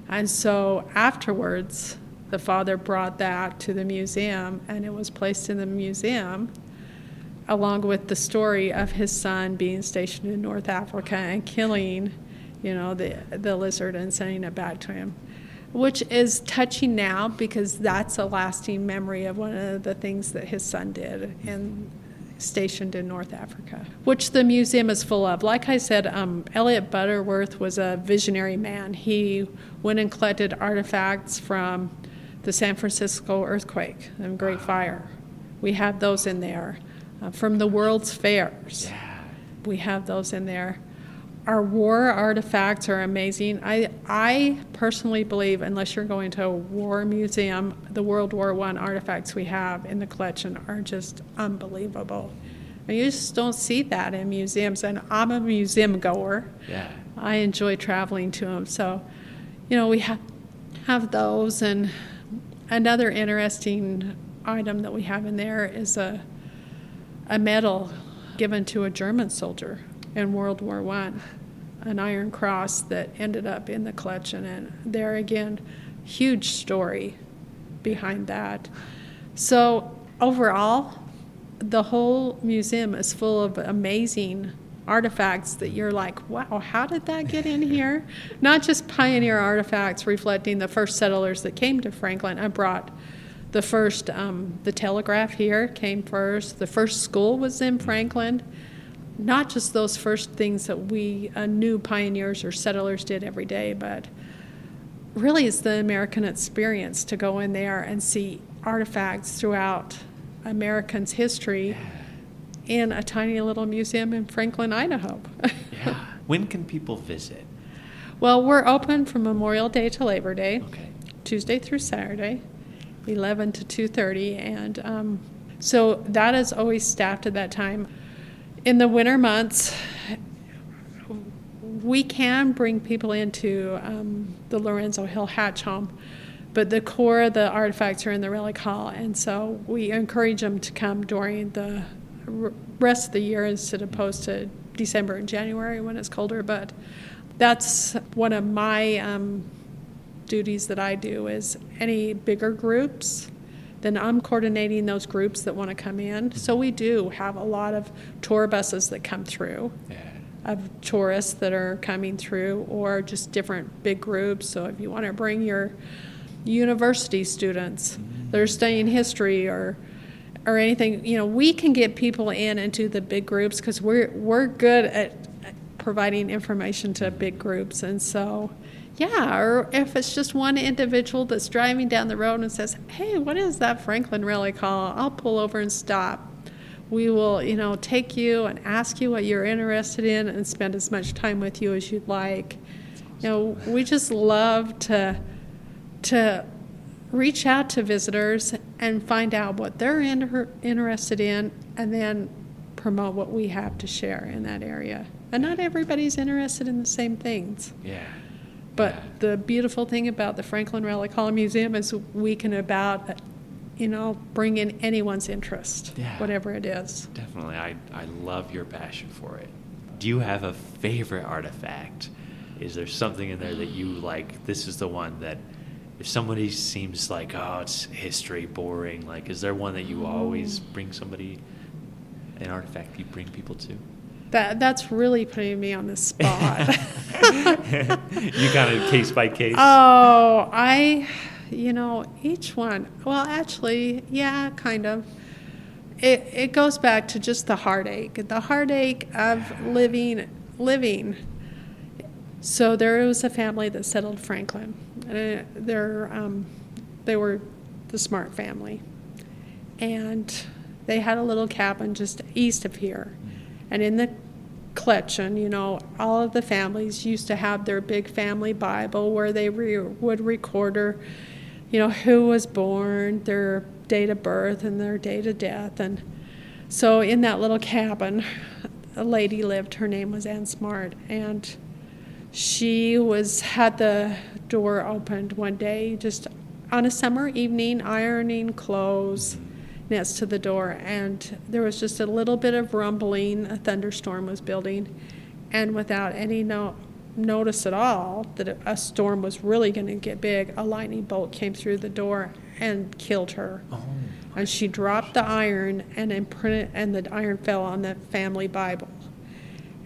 And so afterwards, the father brought that to the museum, and it was placed in the museum along with the story of his son being stationed in North Africa and killing, the lizard and sending it back to him, which is touching now because that's a lasting memory of one of the things that his son did and stationed in North Africa, which the museum is full of. Like I said, Elliot Butterworth was a visionary man. He went and collected artifacts from the San Francisco earthquake and Great Fire. We have those in there. From the World's Fairs. Yeah. We have those in there. Our war artifacts are amazing. I personally believe, unless you're going to a war museum, the World War I artifacts we have in the collection are just unbelievable. And you just don't see that in museums. And I'm a museum goer. Yeah. I enjoy traveling to them. So, we have those. And another interesting item that we have in there is a medal given to a German soldier in World War I, an Iron Cross that ended up in the collection. And there again, huge story behind that. So overall, the whole museum is full of amazing artifacts that you're like, wow, how did that get in here? Not just pioneer artifacts reflecting the first settlers that came to Franklin. I brought the first, the telegraph here came first. The first school was in Franklin. Not just those first things that we new pioneers or settlers did every day, but really it's the American experience to go in there and see artifacts throughout Americans' history in a tiny little museum in Franklin, Idaho. Yeah. When can people visit? Well, we're open from Memorial Day to Labor Day, Okay. Tuesday through Saturday, 11 to 2:30, and so that is always staffed at that time. In the winter months, we can bring people into the Lorenzo Hill Hatch home, but the core of the artifacts are in the relic hall, and so we encourage them to come during the rest of the year as opposed to December and January when it's colder. But that's one of my duties that I do is any bigger groups, then I'm coordinating those groups that want to come in. So we do have a lot of tour buses that come through. Of tourists that are coming through, or just different big groups. So if you want to bring your university students that are studying history or anything, we can get people into the big groups because we're good at providing information to big groups. And so, yeah, or if it's just one individual that's driving down the road and says, hey, what is that Franklin relic hall? I'll pull over and stop. We will, take you and ask you what you're interested in and spend as much time with you as you'd like. We just love to reach out to visitors and find out what they're interested in and then promote what we have to share in that area. And not everybody's interested in the same things. Yeah. But the beautiful thing about the Franklin Relic Hall Museum is we can bring in anyone's interest, whatever it is. Definitely. I love your passion for it. Do you have a favorite artifact? Is there something in there that you like, this is the one that if somebody seems like, oh, it's history, boring, like, is there one that you always bring somebody, an artifact you bring people to? That's really putting me on the spot. You kind of case by case? Oh, each one. Well, actually, yeah, kind of. It goes back to just the heartache of living. So there was a family that settled Franklin. They were the Smart family, and they had a little cabin just east of here, and in the collection, all of the families used to have their big family Bible where they would record who was born, their date of birth, and their date of death. And so in that little cabin, a lady lived. Her name was Ann Smart, and she had the door opened one day, just on a summer evening, ironing clothes next to the door, and there was just a little bit of rumbling. A thunderstorm was building, and without any notice at all that a storm was really going to get big, a lightning bolt came through the door and killed her. And she dropped the iron and the iron fell on the family Bible.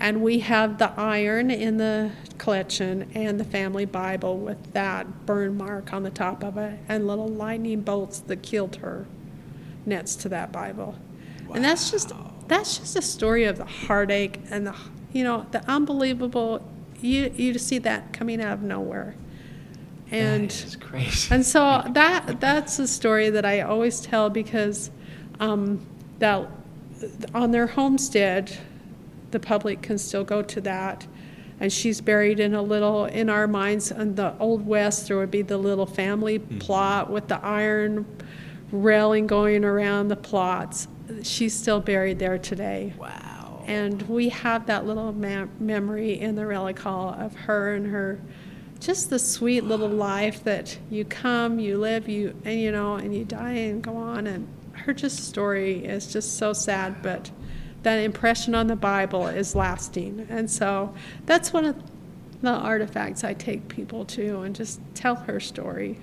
And we have the iron in the collection and the family Bible with that burn mark on the top of it and little lightning bolts that killed her next to that Bible. Wow. And that's just a story of the heartache and the unbelievable. You see that coming out of nowhere, and that is crazy. And so that's a story that I always tell because that on their homestead, the public can still go to that, and she's buried in our minds. In the Old West, there would be the little family plot with the iron railing going around the plots. She's still buried there today. Wow. And we have that little memory in the relic hall of her and her, just the sweet little life that you come, you live, and you die and go on. And her story is just so sad, but that impression on the Bible is lasting. And so that's one of the artifacts I take people to and just tell her story.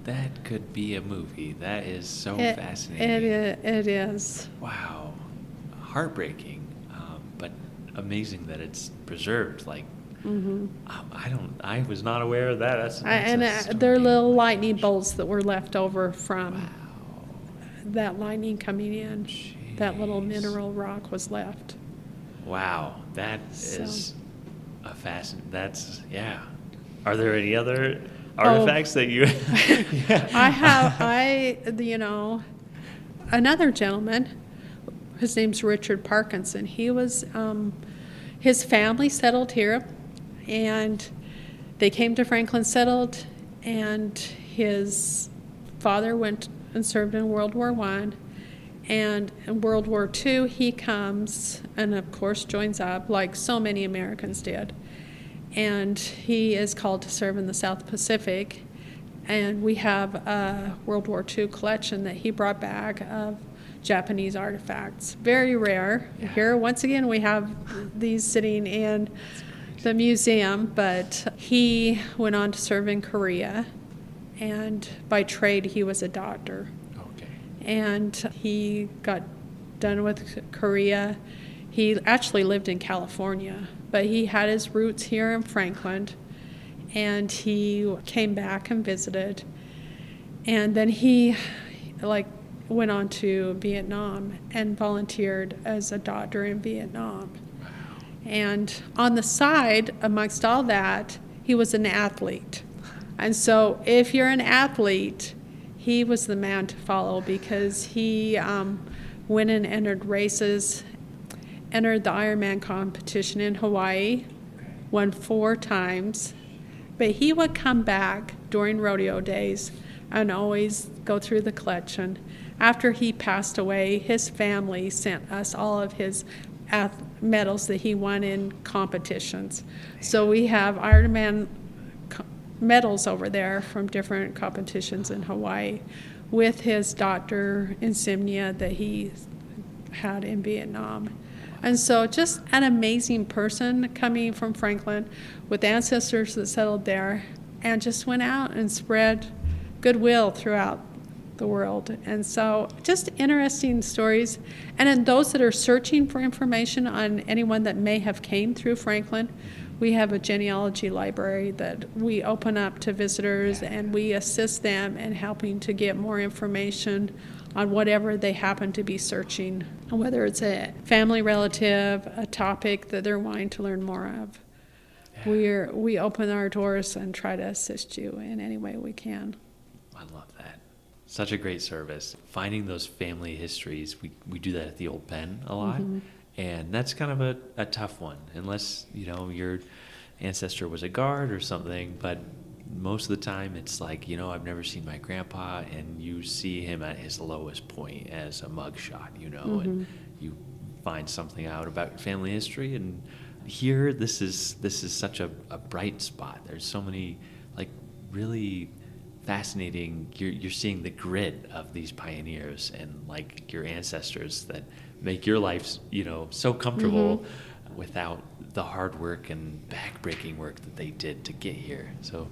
That could be a movie. That is so fascinating. It is. Wow. Heartbreaking, but amazing that it's preserved. Like, I was not aware of that. They're little lightning bolts that were left over from that lightning coming in. Jeez. That little mineral rock was left. Wow, that is a fascinating. That's Are there any other artifacts that you? Another gentleman. His name's Richard Parkinson. He was, his family settled here, and they came to Franklin, settled, and his father went and served in World War I. And in World War II, he comes and, of course, joins up like so many Americans did. And he is called to serve in the South Pacific. And we have a World War II collection that he brought back of Japanese artifacts. Very rare. Here, once again, we have these sitting in the museum, but he went on to serve in Korea. And by trade, he was a doctor. And he got done with Korea. He actually lived in California, but he had his roots here in Franklin, and he came back and visited. And then he went on to Vietnam and volunteered as a doctor in Vietnam. And on the side, amongst all that, he was an athlete. And so if you're an athlete, he was the man to follow, because he went and entered races, entered the Ironman competition in Hawaii, won 4 times. But he would come back during rodeo days and always go through the collection. After he passed away, his family sent us all of his medals that he won in competitions. So we have Ironman medals over there from different competitions in Hawaii with his doctor insignia that he had in Vietnam. And so just an amazing person coming from Franklin with ancestors that settled there and just went out and spread goodwill throughout the world. And so just interesting stories. And then those that are searching for information on anyone that may have came through Franklin, we have a genealogy library that we open up to visitors, and we assist them in helping to get more information on whatever they happen to be searching, whether it's a family relative, a topic that they're wanting to learn more of. We open our doors and try to assist you in any way we can. I love that. Such a great service. Finding those family histories, we do that at the Old Pen a lot. Mm-hmm. And that's kind of a tough one, unless, your ancestor was a guard or something. But most of the time it's like, I've never seen my grandpa, and you see him at his lowest point as a mugshot, mm-hmm. and you find something out about your family history. And here, this is such a bright spot. There's so many, really fascinating, you're seeing the grit of these pioneers and, your ancestors that make your life, so comfortable mm-hmm. without the hard work and backbreaking work that they did to get here. So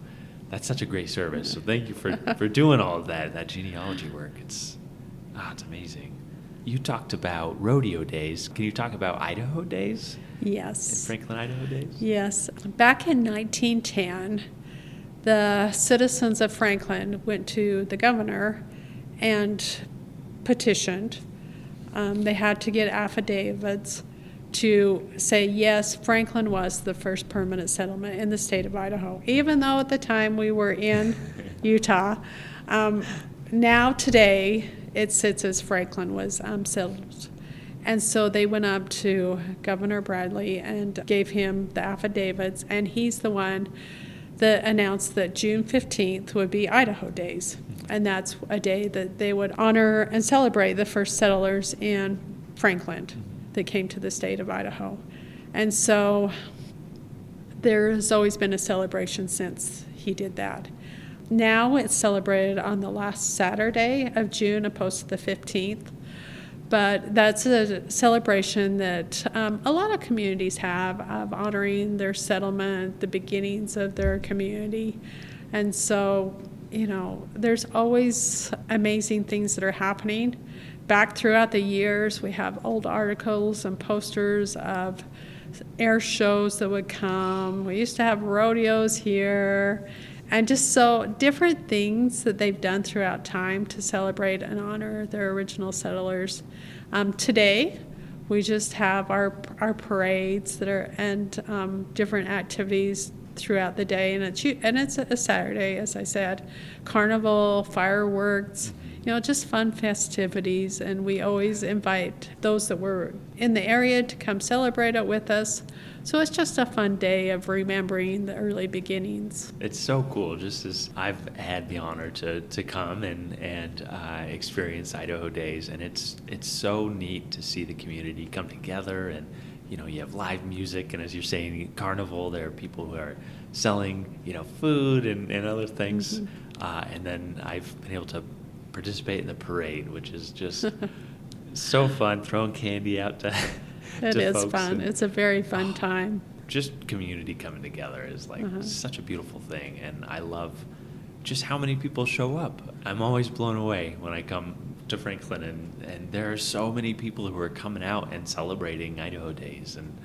that's such a great service. So thank you for doing all of that genealogy work. It's amazing. You talked about rodeo days. Can you talk about Idaho days? Yes. Franklin, Idaho days? Yes. Back in 1910, the citizens of Franklin went to the governor and petitioned. They had to get affidavits to say, yes, Franklin was the first permanent settlement in the state of Idaho, even though at the time we were in Utah. Now today, it sits as Franklin was settled. And so they went up to Governor Bradley and gave him the affidavits, and he's the one that announced that June 15th would be Idaho Days. And that's a day that they would honor and celebrate the first settlers in Franklin that came to the state of Idaho. And so there has always been a celebration since he did that. Now it's celebrated on the last Saturday of June opposed to the 15th. But that's a celebration that a lot of communities have of honoring their settlement, the beginnings of their community. And so, there's always amazing things that are happening. Back throughout the years, we have old articles and posters of air shows that would come. We used to have rodeos here, and just so different things that they've done throughout time to celebrate and honor their original settlers. Today, we just have our parades that are and different activities throughout the day, and it's a Saturday, as I said. Carnival, fireworks, just fun festivities, and we always invite those that were in the area to come celebrate it with us. So it's just a fun day of remembering the early beginnings. It's so cool, just as I've had the honor to come and experience Idaho Days, and it's so neat to see the community come together, and you have live music, and as you're saying, carnival, there are people who are selling food and other things, and then I've been able to participate in the parade, which is just so fun, throwing candy out to It is folks, fun. It's a very fun time. Just community coming together is like such a beautiful thing, and I love just how many people show up. I'm always blown away when I come to Franklin, and there are so many people who are coming out and celebrating Idaho Days, and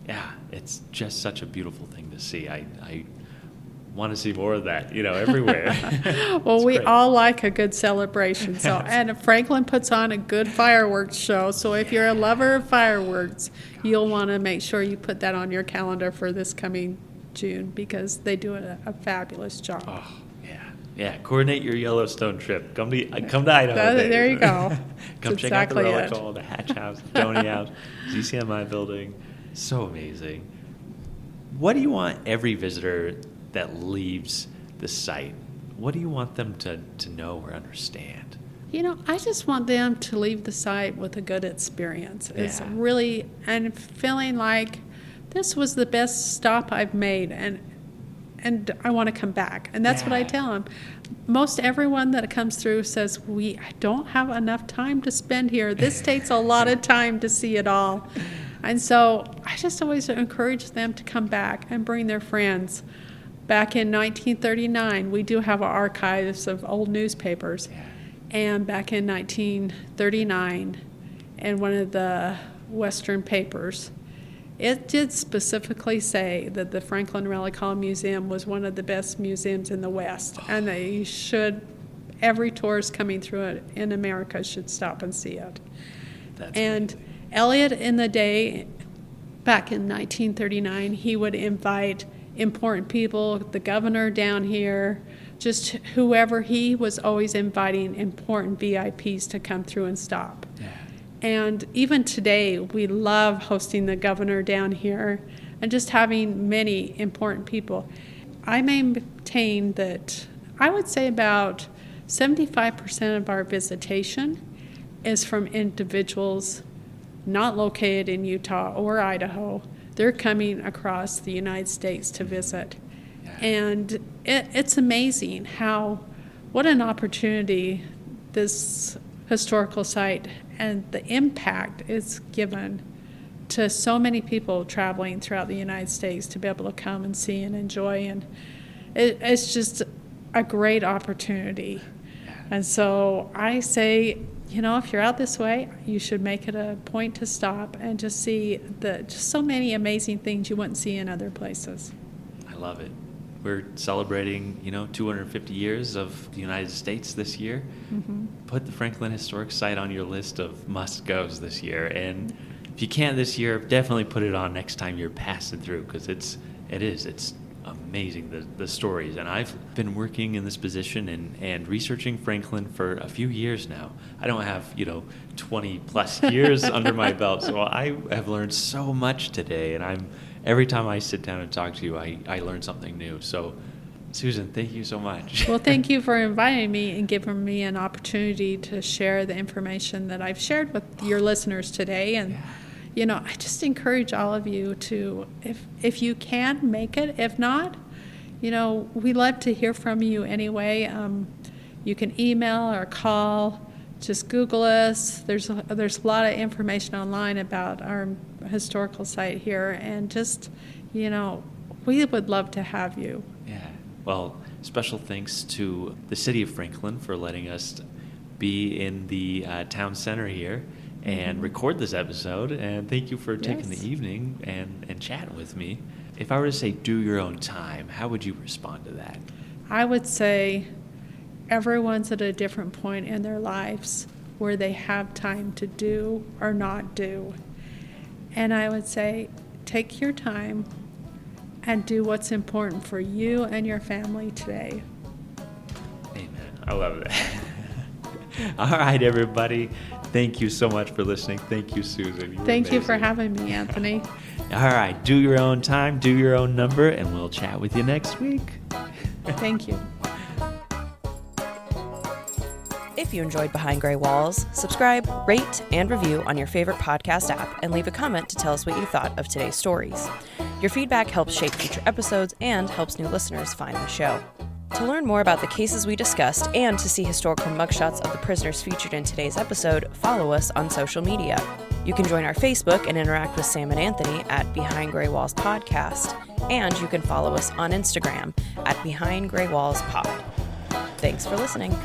yeah, it's just such a beautiful thing to see. I want to see more of that, everywhere. Well, we great. all like a good celebration. So, and Franklin puts on a good fireworks show. So if you're a lover of fireworks, you'll want to make sure you put that on your calendar for this coming June, because they do a fabulous job. Oh, yeah. Coordinate your Yellowstone trip. Come to Idaho Days. There you go. Come That's check out the exactly Relic it. Hall, the Hatch House, the Doney House, ZCMI building. So amazing. What do you want every visitor that leaves the site, what do you want them to know or understand? I just want them to leave the site with a good experience. It's really, and feeling like this was the best stop I've made, and I want to come back. And that's what I tell them. Most everyone that comes through says, I don't have enough time to spend here. This takes a lot of time to see it all. And so I just always encourage them to come back and bring their friends. Back in 1939, we do have archives of old newspapers. And back in 1939, in one of the Western papers, it did specifically say that the Franklin Relic Hall Museum was one of the best museums in the West, and that every tourist coming through it in America should stop and see it. That's and amazing. Elliot, in the day, back in 1939, he would invite important people, the governor down here, just whoever. He was always inviting important VIPs to come through and stop. And even today, we love hosting the governor down here and just having many important people. I maintain that I would say about 75% of our visitation is from individuals not located in Utah or Idaho. They're coming across the United States to visit. And it's amazing what an opportunity this historical site and the impact it's given to so many people traveling throughout the United States to be able to come and see and enjoy. And it's just a great opportunity. And so I say, if you're out this way, you should make it a point to stop and just see just so many amazing things you wouldn't see in other places. I love it. We're celebrating, 250 years of the United States this year. Put the Franklin Historic Site on your list of must-goes this year. And if you can't this year, definitely put it on next time you're passing through, because it's amazing, the stories. And I've been working in this position and researching Franklin for a few years now. I don't have 20 plus years under my belt, so I have learned so much today, and every time I sit down and talk to you, I learn something new. So Susan, thank you so much. Well, thank you for inviting me and giving me an opportunity to share the information that I've shared with your listeners today. And I just encourage all of you to, if you can, make it. If not, we love to hear from you anyway. You can email or call. Just Google us. There's a lot of information online about our historical site here, and just, we would love to have you. Yeah. Well, special thanks to the City of Franklin for letting us be in the town center here. and record this episode. And thank you for taking Yes. the evening and chatting with me. If I were to say do your own time, how would you respond to that? I would say everyone's at a different point in their lives where they have time to do or not do. And I would say take your time and do what's important for you and your family today. Amen. I love that. All right, everybody. Thank you so much for listening. Thank you, Susan. Thank you for having me, Anthony. All right. Do your own time, do your own number, and we'll chat with you next week. Thank you. If you enjoyed Behind Gray Walls, subscribe, rate, and review on your favorite podcast app, and leave a comment to tell us what you thought of today's stories. Your feedback helps shape future episodes and helps new listeners find the show. To learn more about the cases we discussed and to see historical mugshots of the prisoners featured in today's episode, follow us on social media. You can join our Facebook and interact with Sam and Anthony at Behind Gray Walls Podcast, and you can follow us on Instagram at Behind Gray Walls Pod. Thanks for listening.